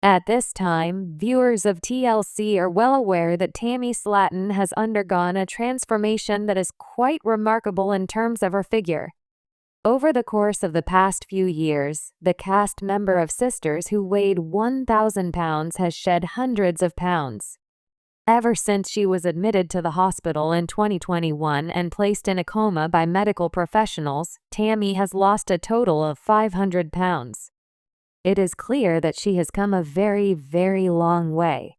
At this time, viewers of TLC are well aware that Tammy Slaton has undergone a transformation that is quite remarkable in terms of her figure. Over the course of the past few years, the cast member of Sisters who weighed 1,000 pounds has shed hundreds of pounds. Ever since she was admitted to the hospital in 2021 and placed in a coma by medical professionals, Tammy has lost a total of 500 pounds. It is clear that she has come a very, very long way.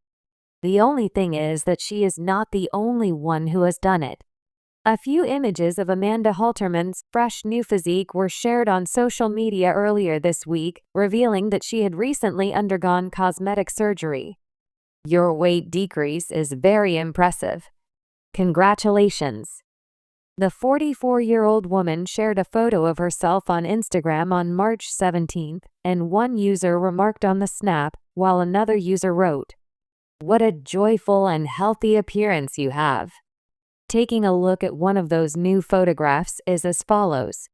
The only thing is that she is not the only one who has done it. A few images of Amanda Halterman's fresh new physique were shared on social media earlier this week, revealing that she had recently undergone cosmetic surgery. Your weight decrease is very impressive. Congratulations. The 44-year-old woman shared a photo of herself on Instagram on March 17th, and one user remarked on the snap, while another user wrote, "What a joyful and healthy appearance you have." Taking a look at one of those new photographs is as follows.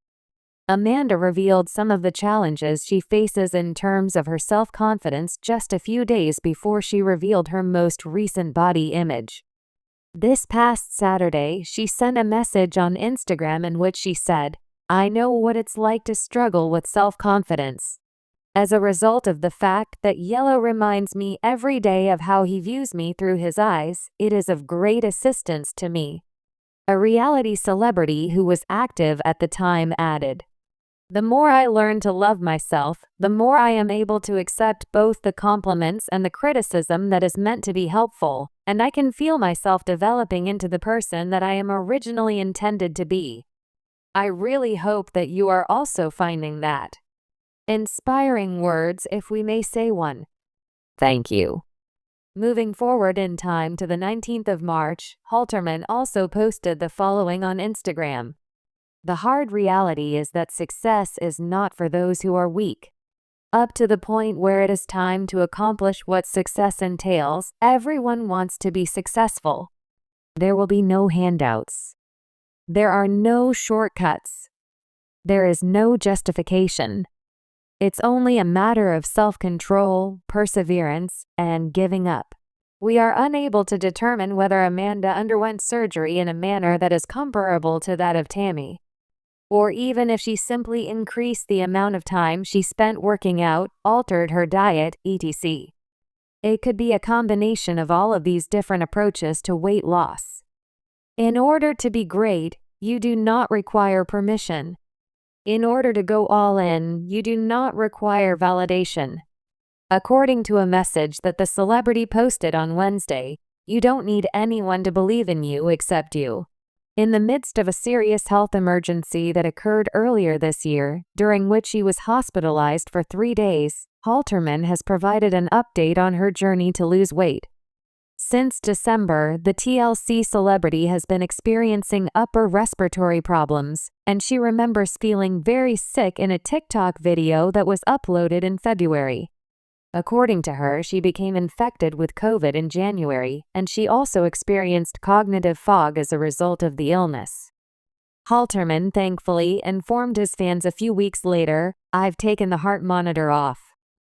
Amanda revealed some of the challenges she faces in terms of her self-confidence just a few days before she revealed her most recent body image. This past Saturday, she sent a message on Instagram in which she said, "I know what it's like to struggle with self-confidence. As a result of the fact that yellow reminds me every day of how he views me through his eyes, it is of great assistance to me." A reality celebrity who was active at the time added, "The more I learn to love myself, the more I am able to accept both the compliments and the criticism that is meant to be helpful, and I can feel myself developing into the person that I am originally intended to be. I really hope that you are also finding that." Inspiring words, if we may say one. Thank you. Moving forward in time to the 19th of March, Halterman also posted the following on Instagram. "The hard reality is that success is not for those who are weak. Up to the point where it is time to accomplish what success entails, everyone wants to be successful. There will be no handouts. There are no shortcuts. There is no justification. It's only a matter of self-control, perseverance, and giving up." We are unable to determine whether Amanda underwent surgery in a manner that is comparable to that of Tammy, or even if she simply increased the amount of time she spent working out, altered her diet, etc. It could be a combination of all of these different approaches to weight loss. In order to be great, you do not require permission. In order to go all in, you do not require validation. According to a message that the celebrity posted on Wednesday, you don't need anyone to believe in you except you. In the midst of a serious health emergency that occurred earlier this year, during which she was hospitalized for 3 days, Halterman has provided an update on her journey to lose weight. Since December, the TLC celebrity has been experiencing upper respiratory problems, and she remembers feeling very sick in a TikTok video that was uploaded in February. According to her, she became infected with COVID in January, and she also experienced cognitive fog as a result of the illness. Halterman thankfully informed his fans a few weeks later, "I've taken the heart monitor off.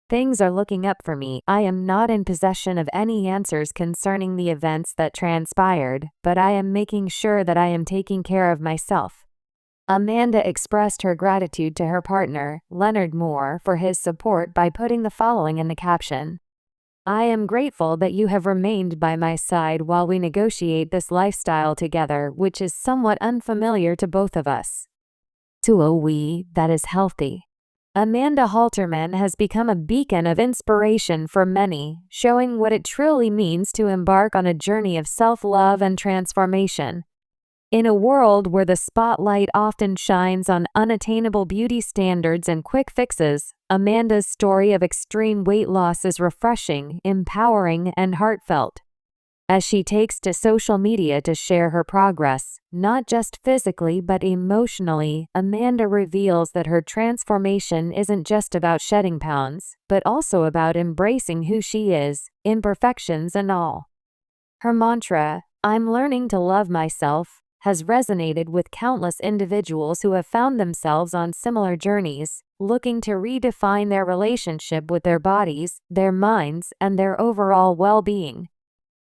Things are looking up for me. I am not in possession of any answers concerning the events that transpired, but I am making sure that I am taking care of myself." Amanda expressed her gratitude to her partner, Leonard Moore, for his support by putting the following in the caption. "I am grateful that you have remained by my side while we negotiate this lifestyle together, which is somewhat unfamiliar to both of us. To a we that is healthy." Amanda Halterman has become a beacon of inspiration for many, showing what it truly means to embark on a journey of self-love and transformation. In a world where the spotlight often shines on unattainable beauty standards and quick fixes, Amanda's story of extreme weight loss is refreshing, empowering, and heartfelt. As she takes to social media to share her progress, not just physically but emotionally, Amanda reveals that her transformation isn't just about shedding pounds, but also about embracing who she is, imperfections and all. Her mantra, "I'm learning to love myself," has resonated with countless individuals who have found themselves on similar journeys, looking to redefine their relationship with their bodies, their minds, and their overall well-being.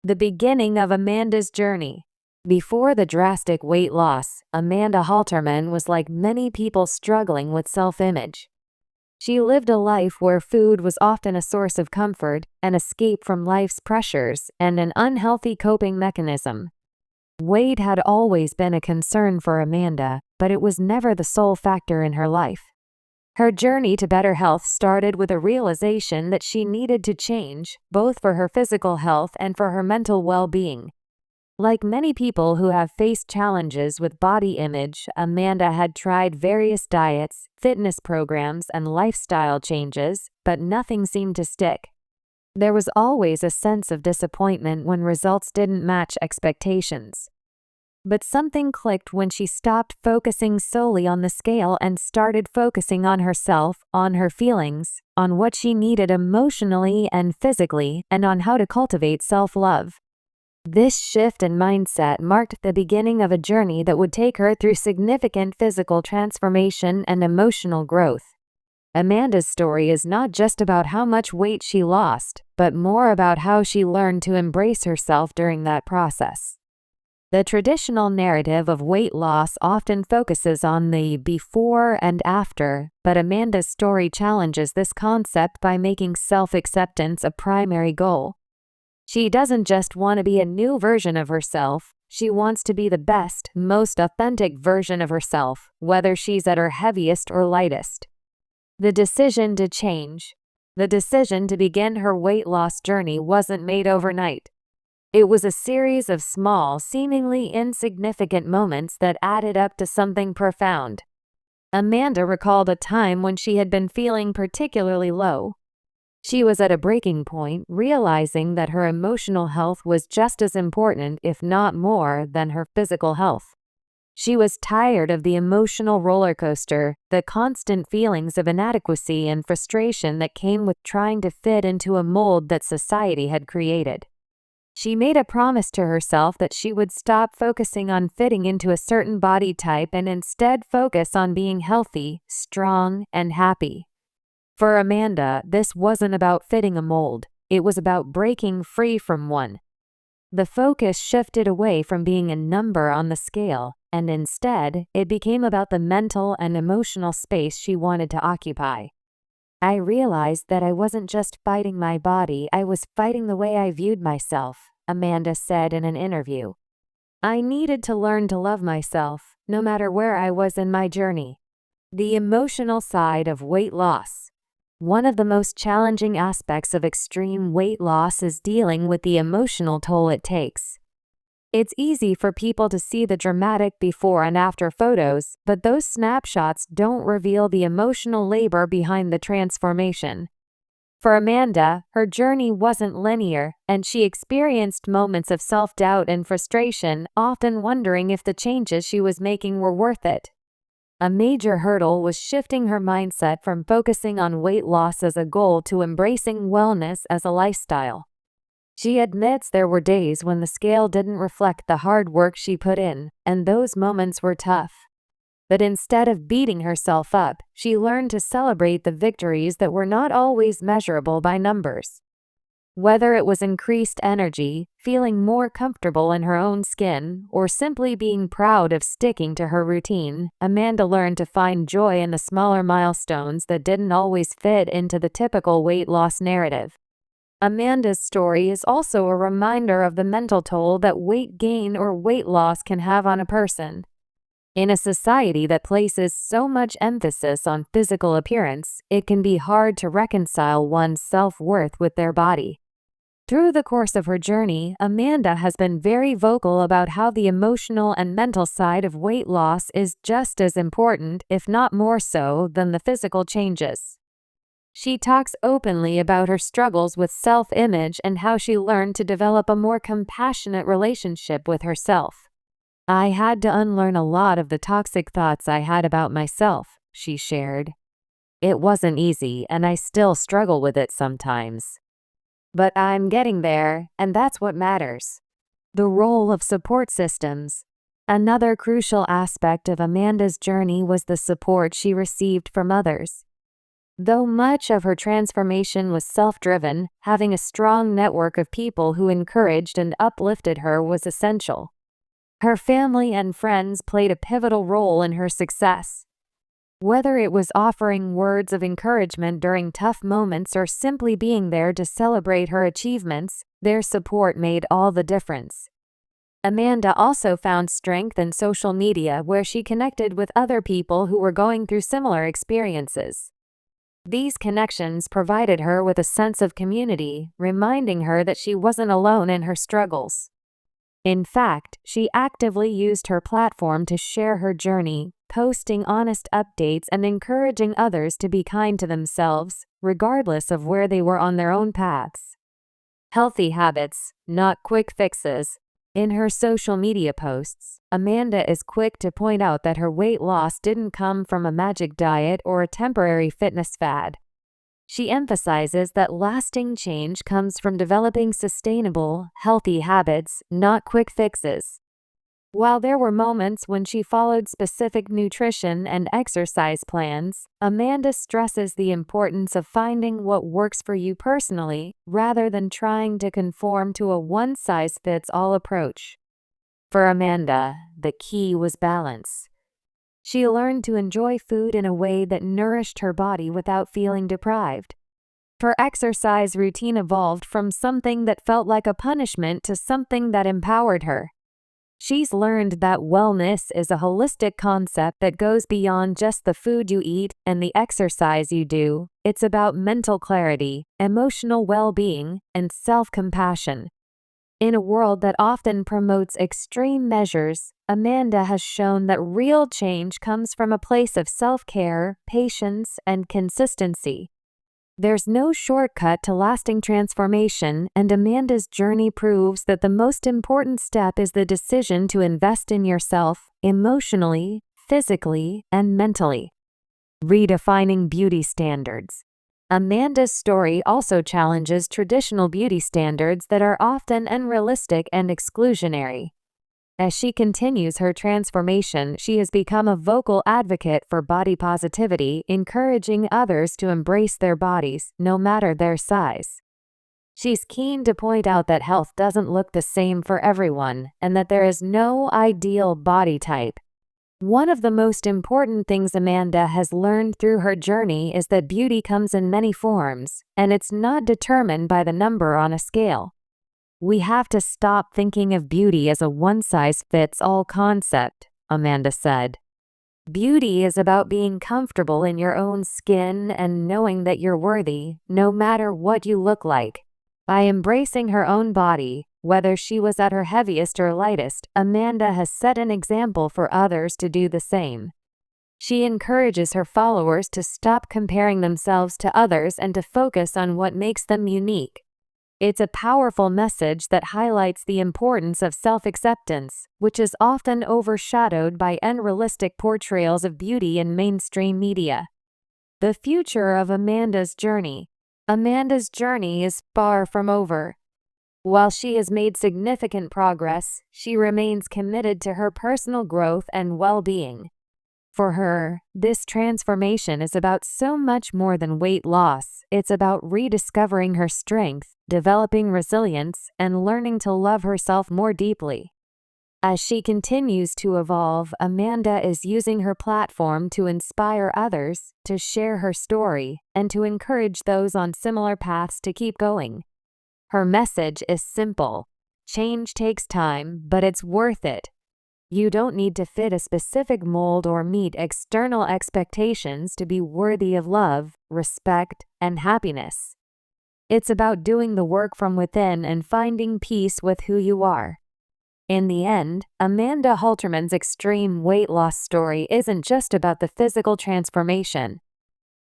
The beginning of Amanda's journey. Before the drastic weight loss, Amanda Halterman was like many people struggling with self-image. She lived a life where food was often a source of comfort, an escape from life's pressures, and an unhealthy coping mechanism. Weight had always been a concern for Amanda, but it was never the sole factor in her life. Her journey to better health started with a realization that she needed to change, both for her physical health and for her mental well-being. Like many people who have faced challenges with body image, Amanda had tried various diets, fitness programs, and lifestyle changes, but nothing seemed to stick. There was always a sense of disappointment when results didn't match expectations. But something clicked when she stopped focusing solely on the scale and started focusing on herself, on her feelings, on what she needed emotionally and physically, and on how to cultivate self-love. This shift in mindset marked the beginning of a journey that would take her through significant physical transformation and emotional growth. Amanda's story is not just about how much weight she lost, but more about how she learned to embrace herself during that process. The traditional narrative of weight loss often focuses on the before and after, but Amanda's story challenges this concept by making self-acceptance a primary goal. She doesn't just want to be a new version of herself, she wants to be the best, most authentic version of herself, whether she's at her heaviest or lightest. The decision to change. The decision to begin her weight loss journey wasn't made overnight. It was a series of small, seemingly insignificant moments that added up to something profound. Amanda recalled a time when she had been feeling particularly low. She was at a breaking point, realizing that her emotional health was just as important, if not more, than her physical health. She was tired of the emotional roller coaster, the constant feelings of inadequacy and frustration that came with trying to fit into a mold that society had created. She made a promise to herself that she would stop focusing on fitting into a certain body type and instead focus on being healthy, strong, and happy. For Amanda, this wasn't about fitting a mold, it was about breaking free from one. The focus shifted away from being a number on the scale, and instead, it became about the mental and emotional space she wanted to occupy. I realized that I wasn't just fighting my body, I was fighting the way I viewed myself, Amanda said in an interview. I needed to learn to love myself, no matter where I was in my journey. The emotional side of weight loss. One of the most challenging aspects of extreme weight loss is dealing with the emotional toll it takes. It's easy for people to see the dramatic before and after photos, but those snapshots don't reveal the emotional labor behind the transformation. For Amanda, her journey wasn't linear, and she experienced moments of self-doubt and frustration, often wondering if the changes she was making were worth it. A major hurdle was shifting her mindset from focusing on weight loss as a goal to embracing wellness as a lifestyle. She admits there were days when the scale didn't reflect the hard work she put in, and those moments were tough. But instead of beating herself up, she learned to celebrate the victories that were not always measurable by numbers. Whether it was increased energy, feeling more comfortable in her own skin, or simply being proud of sticking to her routine, Amanda learned to find joy in the smaller milestones that didn't always fit into the typical weight loss narrative. Amanda's story is also a reminder of the mental toll that weight gain or weight loss can have on a person. In a society that places so much emphasis on physical appearance, it can be hard to reconcile one's self-worth with their body. Through the course of her journey, Amanda has been very vocal about how the emotional and mental side of weight loss is just as important, if not more so, than the physical changes. She talks openly about her struggles with self-image and how she learned to develop a more compassionate relationship with herself. I had to unlearn a lot of the toxic thoughts I had about myself, she shared. It wasn't easy, and I still struggle with it sometimes. But I'm getting there, and that's what matters. The role of support systems. Another crucial aspect of Amanda's journey was the support she received from others. Though much of her transformation was self-driven, having a strong network of people who encouraged and uplifted her was essential. Her family and friends played a pivotal role in her success. Whether it was offering words of encouragement during tough moments or simply being there to celebrate her achievements, their support made all the difference. Amanda also found strength in social media, where she connected with other people who were going through similar experiences. These connections provided her with a sense of community, reminding her that she wasn't alone in her struggles. In fact, she actively used her platform to share her journey, posting honest updates and encouraging others to be kind to themselves, regardless of where they were on their own paths. Healthy habits, not quick fixes. In her social media posts, Amanda is quick to point out that her weight loss didn't come from a magic diet or a temporary fitness fad. She emphasizes that lasting change comes from developing sustainable, healthy habits, not quick fixes. While there were moments when she followed specific nutrition and exercise plans, Amanda stresses the importance of finding what works for you personally, rather than trying to conform to a one-size-fits-all approach. For Amanda, the key was balance. She learned to enjoy food in a way that nourished her body without feeling deprived. Her exercise routine evolved from something that felt like a punishment to something that empowered her. She's learned that wellness is a holistic concept that goes beyond just the food you eat and the exercise you do. It's about mental clarity, emotional well-being, and self-compassion. In a world that often promotes extreme measures, Amanda has shown that real change comes from a place of self-care, patience, and consistency. There's no shortcut to lasting transformation, and Amanda's journey proves that the most important step is the decision to invest in yourself, emotionally, physically, and mentally. Redefining beauty standards. Amanda's story also challenges traditional beauty standards that are often unrealistic and exclusionary. As she continues her transformation, she has become a vocal advocate for body positivity, encouraging others to embrace their bodies, no matter their size. She's keen to point out that health doesn't look the same for everyone, and that there is no ideal body type. One of the most important things Amanda has learned through her journey is that beauty comes in many forms, and it's not determined by the number on a scale. We have to stop thinking of beauty as a one-size-fits-all concept, Amanda said. Beauty is about being comfortable in your own skin and knowing that you're worthy, no matter what you look like. By embracing her own body, whether she was at her heaviest or lightest, Amanda has set an example for others to do the same. She encourages her followers to stop comparing themselves to others and to focus on what makes them unique. It's a powerful message that highlights the importance of self-acceptance, which is often overshadowed by unrealistic portrayals of beauty in mainstream media. The future of Amanda's journey. Amanda's journey is far from over. While she has made significant progress, she remains committed to her personal growth and well-being. For her, this transformation is about so much more than weight loss. It's about rediscovering her strength, developing resilience, and learning to love herself more deeply. As she continues to evolve, Amanda is using her platform to inspire others, to share her story, and to encourage those on similar paths to keep going. Her message is simple. Change takes time, but it's worth it. You don't need to fit a specific mold or meet external expectations to be worthy of love, respect, and happiness. It's about doing the work from within and finding peace with who you are. In the end, Amanda Halterman's extreme weight loss story isn't just about the physical transformation.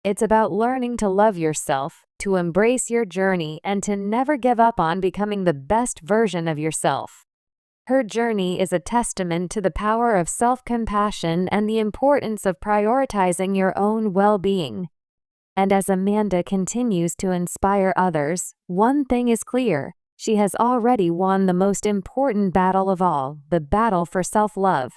It's about learning to love yourself, to embrace your journey, and to never give up on becoming the best version of yourself. Her journey is a testament to the power of self-compassion and the importance of prioritizing your own well-being. And as Amanda continues to inspire others, one thing is clear: she has already won the most important battle of all, the battle for self-love.